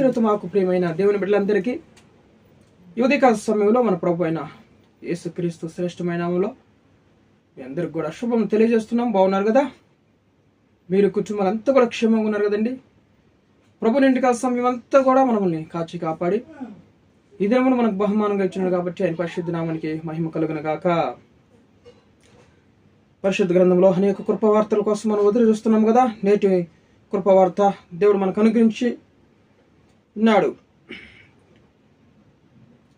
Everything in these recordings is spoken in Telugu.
అత్యున్నత మాకు ప్రియమైన దేవుని బిడ్డలందరికీ ఉదయకాల సమయంలో మన ప్రభు అయిన యేసుక్రీస్తు శ్రేష్టమైన నామములో మీ అందరికి కూడా శుభం తెలియజేస్తున్నాం. బాగున్నారు కదా? మీరు కుటుంబాలంతా కూడా క్షేమంగా ఉన్నారు కదండి? ప్రభు నిండికాల సమయం అంతా కూడా మనల్ని కాచి కాపాడి ఈ దినమును మనకు బహుమానంగా ఇచ్చినాడు కాబట్టి ఆయన పరిశుద్ధ నామానికి మహిమ కలుగును గాక. పరిశుద్ధ గ్రంథంలో అనేక కృపవార్తల కోసం మనం ఎదురు చూస్తున్నాం కదా. నేటి కృపవార్త దేవుడు మనకు అనుగ్రహించి ఉన్నాడు.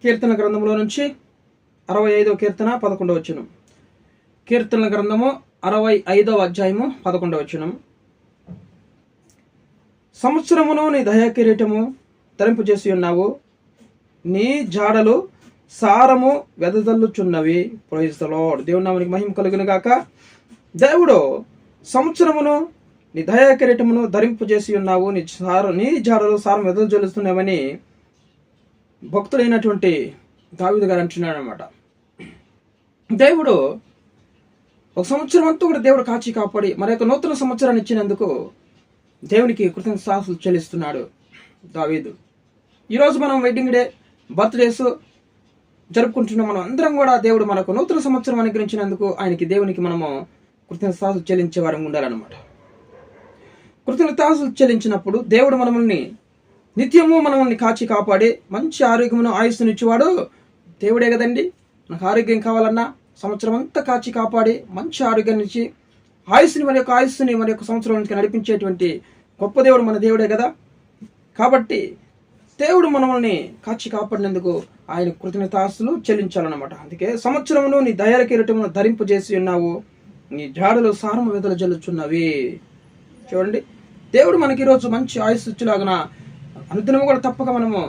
కీర్తన గ్రంథంలో నుంచి 65వ కీర్తన 11వ వచనం. కీర్తన గ్రంథము 65వ అధ్యాయము 11వ వచనం. సంవత్సరమును నీ దయా కిరీటము ధరింపు చేసి ఉన్నావు, నీ జాడలు సారము వెదజల్లుచున్నవి. Praise the lord. దేవుని నామమునకు మహిమ కలుగును గాక. దేవుడు సంవత్సరమును నీ దయా కిరీటమును ధరింపు చేసి ఉన్నావు, నీ జాడలు సారం వెదజల్లుతున్నావని భక్తుడైనటువంటి దావీదు గారు అంటున్నాడు అనమాట. దేవుడు ఒక సంవత్సరం అంతా కూడా దేవుడు కాచి కాపాడి మరొక నూతన సంవత్సరాన్ని ఇచ్చినందుకు దేవునికి కృతజ్ఞతాస్తుతులు చెల్లిస్తున్నాడు దావీదు. ఈరోజు మనం వెడ్డింగ్ డే, బర్త్డేస్ జరుపుకుంటున్నాం. మనం అందరం కూడా దేవుడు మనకు నూతన సంవత్సరం అనుగ్రహించినందుకు ఆయనకి దేవునికి మనము కృతజ్ఞతాస్తుతులు చెల్లించే వారంగా ఉండాలన్నమాట. కృతజ్ఞతాస్తుతులు చెల్లించినప్పుడు దేవుడు నిత్యము మనల్ని కాచి కాపాడి మంచి ఆరోగ్యమును ఆయుస్సును ఇచ్చేవాడు దేవుడే కదండి. మనకు ఆరోగ్యం కావాలన్నా సంవత్సరం అంతా కాచి కాపాడి మంచి ఆరోగ్యాన్ని ఇచ్చి ఆయుస్సుని మరి యొక్క సంవత్సరానికి నడిపించేటువంటి గొప్ప దేవుడు మన దేవుడే కదా. కాబట్టి దేవుడు మనల్ని కాచి కాపాడినందుకు ఆయన కృతజ్ఞతాస్తుతులు చెల్లించాలన్నమాట. అందుకే సంవత్సరమును నీ దయా కిరీటమును ధరింపు చేసి ఉన్నావు, నీ జాడలు సారము వెదజల్లుచున్నవి. చూడండి, దేవుడు మనకి ఈరోజు మంచి ఆయుస్సు ఇచ్చేలాగన అనుదినము కూడా తప్పక మనము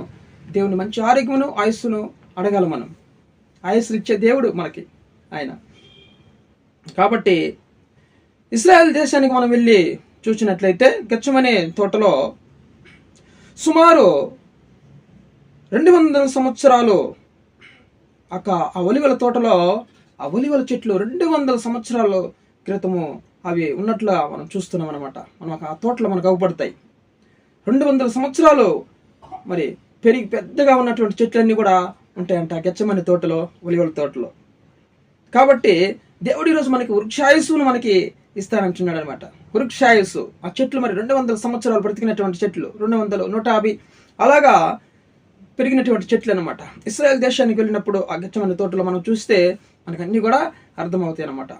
దేవుని మంచి ఆరోగ్యమును ఆయుస్సును అడగాలి. మనం ఆయుస్సులు ఇచ్చే దేవుడు మనకి ఆయన. కాబట్టి ఇశ్రాయేల్ దేశానికి మనం వెళ్ళి చూసినట్లయితే గెత్సెమనే తోటలో సుమారు 200 సంవత్సరాలు ఆ ఒలివల తోటలో ఆ ఒలివల చెట్లు 200 సంవత్సరాల క్రితము అవి ఉన్నట్లు మనం చూస్తున్నాం అనమాట. ఆ తోటలో మనకు అవ్వబడతాయి. 200 సంవత్సరాలు మరి పెరిగి పెద్దగా ఉన్నటువంటి చెట్లన్నీ కూడా ఉంటాయంట గెత్సెమనే తోటలో, ఒలివల తోటలో. కాబట్టి దేవుడు ఈరోజు మనకి వృక్షాయుస్సును మనకి ఇస్తానంటున్నాడు అనమాట. వృక్షాయుస్సు ఆ చెట్లు మరి 200 సంవత్సరాలు బ్రతికినటువంటి చెట్లు, 200, 150 అలాగా పెరిగినటువంటి చెట్లు అనమాట. ఇశ్రాయేల్ దేశానికి వెళ్ళినప్పుడు ఆ గెత్సెమనే తోటలో మనం చూస్తే మనకు అన్నీ కూడా అర్థమవుతాయి అనమాట.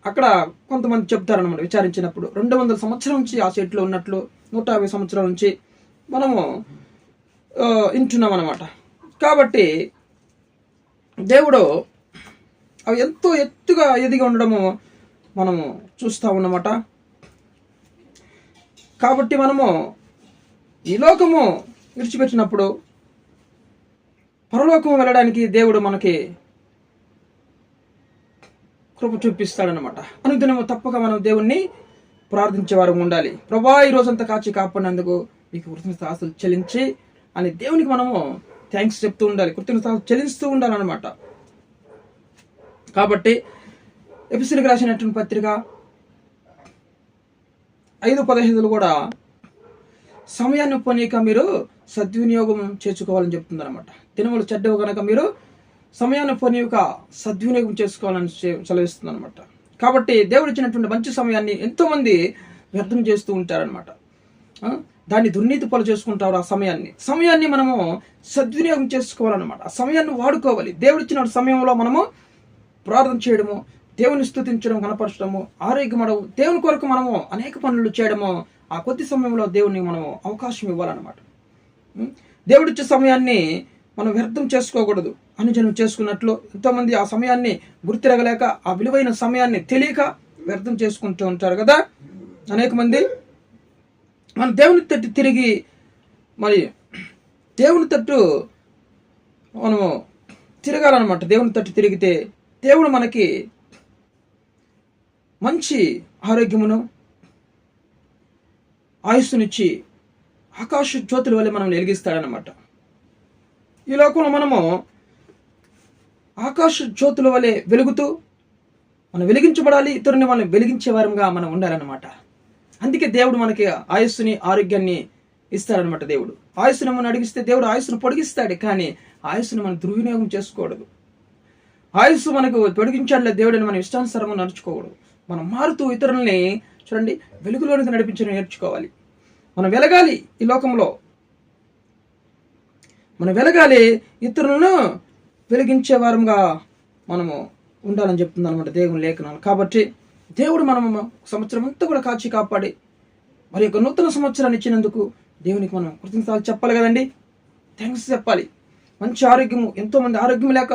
అక్కడ కొంతమంది చెప్తారనమాట విచారించినప్పుడు 200 సంవత్సరాల నుంచి ఆ చెట్లు ఉన్నట్లు, 150 సంవత్సరాల నుంచి మనము వింటున్నాం అనమాట. కాబట్టి దేవుడు అవి ఎంతో ఎత్తుగా ఎదిగి ఉండడము మనము చూస్తూ ఉన్నమాట. కాబట్టి మనము ఈ లోకము విడిచిపెట్టినప్పుడు పరలోకము వెళ్ళడానికి దేవుడు మనకి కృప చూపిస్తాడనమాట. అనుదినము తప్పక మనం దేవుణ్ణి ప్రార్థించే వారు ఉండాలి. ప్రభా ఈ రోజంతా కాచి కాపాడినందుకు మీకు కృతజ్ఞతాస్తుతులు చెల్లించి అని దేవునికి మనము థ్యాంక్స్ చెప్తూ ఉండాలి, కృతజ్ఞతాస్తుతులు చెల్లిస్తూ ఉండాలన్నమాట. కాబట్టి ఎఫెసీయులకు రాసినటువంటి పత్రిక 5:15 కూడా సమయాన్ని పోనీక మీరు సద్వినియోగం చేసుకోవాలని చెప్తుంది అనమాట. దినములు చెడ్డవు కనుక మీరు సమయాన్ని పోనీక సద్వినియోగం చేసుకోవాలని సెలవిస్తుంది అనమాట. కాబట్టి దేవుడు ఇచ్చినటువంటి మంచి సమయాన్ని ఎంతో మంది వ్యర్థం చేస్తూ ఉంటారనమాట. దాన్ని దుర్నీతి పనులు చేసుకుంటారు. ఆ సమయాన్ని మనము సద్వినియోగం చేసుకోవాలన్నమాట. ఆ సమయాన్ని వాడుకోవాలి. దేవుడు ఇచ్చిన సమయంలో మనము ప్రార్థన చేయడము, దేవుని స్తుతించడం, కనపరచడము, ఆరోగ్యమడము, దేవుని కొరకు మనము అనేక పనులు చేయడము, ఆ కొద్ది సమయంలో దేవుని మనము అవకాశం ఇవ్వాలన్నమాట. దేవుడిచ్చే సమయాన్ని మనం వ్యర్థం చేసుకోకూడదు. అనుజనం చేసుకున్నట్లు ఎంతోమంది ఆ సమయాన్ని గుర్తిరగలేక, ఆ విలువైన సమయాన్ని తెలియక వ్యర్థం చేసుకుంటూ ఉంటారు కదా. అనేక మంది మన దేవుని తట్టు తిరిగి మరి దేవుని తట్టు మనము తిరగాలన్నమాట. దేవుని తట్టు తిరిగితే దేవుడు మనకి మంచి ఆరోగ్యమును ఆయుస్సునిచ్చి ఆకాశ జ్యోతుల వల్ల మనం వెలిగిస్తాడనమాట. ఈ లోకంలో మనము ఆకాశ జ్యోతుల వలె వెలుగుతూ మనం వెలిగించబడాలి, ఇతరుని మనం వెలిగించే వారంగా మనం ఉండాలన్నమాట. అందుకే దేవుడు మనకి ఆయుస్సుని ఆరోగ్యాన్ని ఇస్తాడనమాట దేవుడు. ఆయుస్సును మనం అడిగిస్తే దేవుడు ఆయుస్సును పొడిగిస్తాడు, కానీ ఆయుస్సును మనం దుర్వినియోగం చేసుకోకూడదు. ఆయుస్సు మనకు పొడిగించాడులే దేవుడు అని మనం ఇష్టానుసారంగా నడుచుకోకూడదు. మనం మారుతూ ఇతరులని చూడండి వెలుగులోనికి నడిపించడం నేర్చుకోవాలి. మనం వెలగాలి, ఈ లోకంలో మనం వెలగాలి, ఇతరులను వెలిగించే వారంగా మనము ఉండాలని చెప్తుంది అనమాట దేవుని లేఖనాలు. కాబట్టి దేవుడు మనము సంవత్సరం అంతా కూడా కాచి కాపాడి మరి యొక్క నూతన సంవత్సరాన్ని ఇచ్చినందుకు దేవునికి మనం కృతజ్ఞతలు చెప్పాలి కదండి, థ్యాంక్స్ చెప్పాలి. మంచి ఆరోగ్యము, ఎంతోమంది ఆరోగ్యం లేక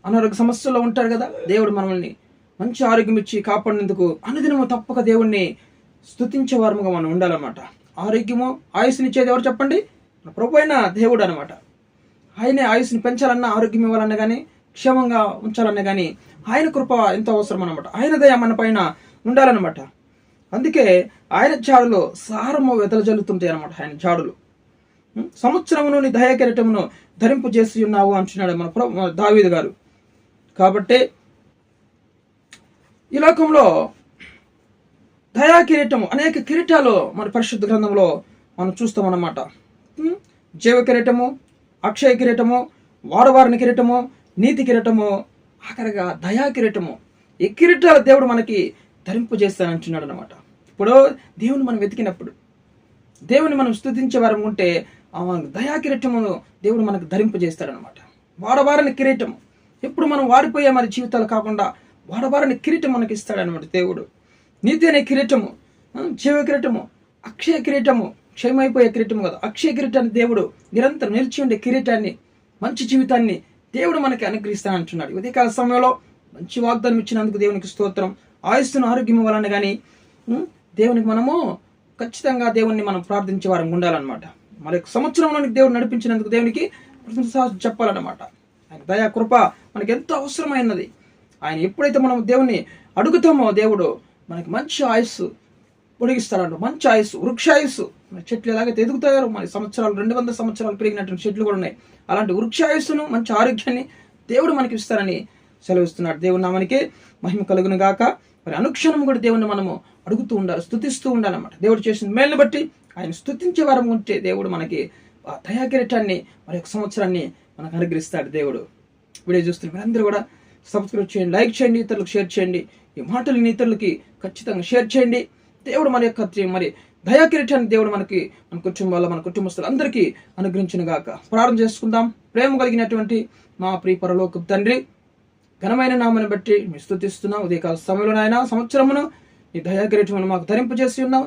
అనారోగ్య సమస్యల్లో ఉంటారు కదా, దేవుడు మనల్ని మంచి ఆరోగ్యం ఇచ్చి కాపాడినందుకు అనుదినము తప్పక దేవుణ్ణి స్తుతించే వారముగా మనం ఉండాలన్నమాట. ఆరోగ్యము ఆయుస్సునిచ్చేది ఎవరు చెప్పండి? ప్రభు అయిన దేవుడు అనమాట. ఆయనే ఆయుస్సుని పెంచాలన్నా, ఆరోగ్యం ఇవ్వాలన్నా కానీ, క్షేమంగా ఉంచాలన్నా కానీ ఆయన కృప ఎంతో అవసరం అనమాట. ఆయన దయ మన పైన ఉండాలన్నమాట. అందుకే ఆయన జాడులో సారము వెదలజల్లుతుంటాయి అనమాట. ఆయన జాడులు సంవత్సరమును నీ దయా కిరీటమును ధరింపు చేసి ఉన్నావు అంటున్నాడు మన దావీదు గారు. కాబట్టి ఈ లోకంలో దయా కిరీటము, అనేక కిరీటాలు మన పరిశుద్ధ గ్రంథంలో మనం చూస్తామన్నమాట. జీవ కిరీటము, అక్షయ కిరీటము, వారవారిని కిరీటము, నీతి కిరీటము, ఆఖరిగా దయా కిరీటము. ఈ కిరీటాలు దేవుడు మనకి ధరింపు చేస్తానంటున్నాడు అనమాట. ఇప్పుడు దేవుని మనం వెతికినప్పుడు, దేవుని మనం స్తుతించే వారం ఉంటే దయా కిరీటమును దేవుడు మనకు ధరింపు చేస్తాడనమాట. వాడవారిని కిరీటము, ఎప్పుడు మనం వాడిపోయే మరి జీవితాలు కాకుండా వాడవారిని కిరీటం మనకి ఇస్తాడనమాట దేవుడు. నీతి అనే కిరీటము, జీవ కిరీటము, అక్షయ కిరీటము, క్షయమైపోయే కిరీటము కదా, అక్షయ కిరీటాన్ని దేవుడు నిరంతరం నిలిచి ఉండే కిరీటాన్ని, మంచి జీవితాన్ని దేవుడు మనకి అనుగ్రహిస్తానంటున్నాడు. ఉదయకాల సమయంలో మంచి వాగ్దానం ఇచ్చినందుకు దేవునికి స్తోత్రం. ఆయుస్సును ఆరోగ్యం ఇవ్వాలని కానీ దేవునికి మనము ఖచ్చితంగా దేవుణ్ణి మనం ప్రార్థించే వారం ఉండాలన్నమాట. మరి సంవత్సరంలోనికి దేవుడు నడిపించినందుకు దేవునికి చెప్పాలన్నమాట. ఆయన దయా కృప మనకి ఎంతో అవసరమైనది. ఆయన ఎప్పుడైతే మనం దేవుణ్ణి అడుగుతామో దేవుడు మనకి మంచి ఆయుస్సు పొడిగిస్తాడంట. మంచి ఆయుస్సు, వృక్షాయుస్సు. చెట్లు ఎలాగైతే ఎదుగుతాయో మరి సంవత్సరాలు 200 సంవత్సరాలు పెరిగినటువంటి చెట్లు కూడా ఉన్నాయి. అలాంటి వృక్షాయుస్సును, మంచి ఆరోగ్యాన్ని దేవుడు మనకి ఇస్తారని సెలవిస్తున్నాడు. దేవుని నామానికి మహిమ కలుగును గాక. మరి అనుక్షణం కూడా దేవుణ్ణి మనము అడుగుతూ ఉండాలి, స్తుతిస్తూ ఉండాలన్నమాట. దేవుడు చేసిన మేలును బట్టి ఆయన స్తుతించే వారం ఉంటే దేవుడు మనకి ఆ దయా కిరీటాన్ని మరి ఒక సంవత్సరాన్ని మనకు అనుగ్రహిస్తాడు దేవుడు. వీడియో చూస్తున్న మీరందరూ కూడా సబ్స్క్రైబ్ చేయండి, లైక్ చేయండి, ఇతరులకు షేర్ చేయండి. ఈ మాటలు ఇతరులకి ఖచ్చితంగా షేర్ చేయండి. దేవుడు మన యొక్క మరి దయా కిరీటాన్ని దేవుడు మనకి మన కుటుంబాల్లో, మన కుటుంబస్తులు అందరికీ అనుగ్రహించును గాక. ప్రార్థన చేసుకుందాం. ప్రేమ కలిగినటువంటి మా ప్రియ పరలోకపు తండ్రి, ఘనమైన నామని బట్టి మీ స్తుతిస్తున్నాం. ఉదయకాల సమయంలో ఆయన సంవత్సరమును నీ దయా కిరీటమును మాకు ధరింపజేసి ఉన్నాం.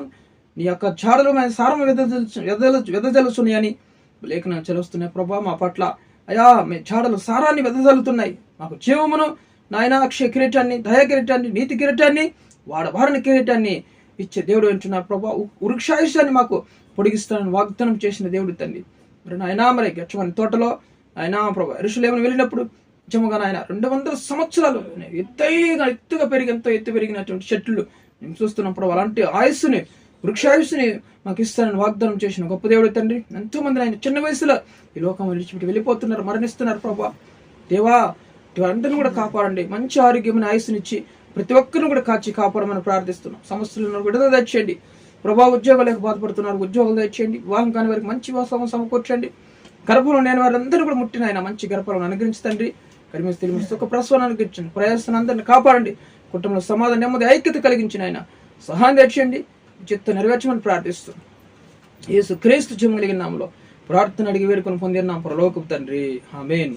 నీ యొక్క జాడలు సారం వెదజల్లుతున్నాయని లేఖనం చదువుస్తున్నాయి ప్రభా. మా పట్ల అయా మీ జాడలు సారాన్ని వెదజల్లుతున్నాయి. మాకు జీవమును నాయన అక్షయ కిరీటాన్ని, దయా కిరీటాన్ని, నీతి కిరీటాన్ని, వాడవారిని కిరీటాన్ని ఇచ్చే దేవుడు అంటున్నారు ప్రభా. వృక్షాయుష్యాన్ని మాకు పొడిగిస్తానని వాగ్దానం చేసిన దేవుడు తండ్రి. మరి నాయనా మరి గచ్చమని తోటలో ఆయన ప్రభా యెరూషలేమును వెళ్ళినప్పుడు నిజముగా నాయన 200 సంవత్సరాలు ఎత్తుగా పెరిగి ఎంతో ఎత్తు పెరిగినటువంటి చెట్లు మేము చూస్తున్నాం ప్రభా. అలాంటి ఆయుస్సుని, వృక్షాయుస్సుని మాకు ఇస్తానని వాగ్దానం చేసిన గొప్ప దేవుడు తండ్రి. ఎంతో మంది ఆయన చిన్న వయసులో ఈ లోకం విడిచిపెట్టి వెళ్ళిపోతున్నారు, మరణిస్తున్నారు ప్రభా. దేవా అందరిని కూడా కాపాడండి. మంచి ఆరోగ్యమైన ఆయుస్సునిచ్చి ప్రతి ఒక్కరిని కూడా కాచి కాపాడమని ప్రార్థిస్తున్నాం. సమస్యలను విడుదల తెచ్చేయండి ప్రభా. ఉద్యోగాలకు బాధపడుతున్నారు, ఉద్యోగాలు తెచ్చేయండి. వివాహం కాని వారికి మంచి వివాహం సమకూర్చండి. గర్భంలో లేని వారందరూ కూడా ముట్టిన ఆయన మంచి గర్భాలను అనుగ్రహించండి. కరిమేసి తెలిమి సుఖ ప్రసవాన్ని అనుగ్రహించండి. ప్రయాసం అందరిని కాపాడండి. కుటుంబంలో సమాధానం, నెమ్మది, ఐక్యత కలిగించిన ఆయన సహాయం తెచ్చండి. చిత్త నెరవేర్చమని ప్రార్థిస్తున్నాం. యేసు క్రీస్తు జీవం కలిగిన నామములో ప్రార్థన అడిగి వేడుకొని పొందిన పరలోకపు తండ్రి, ఆమేన్.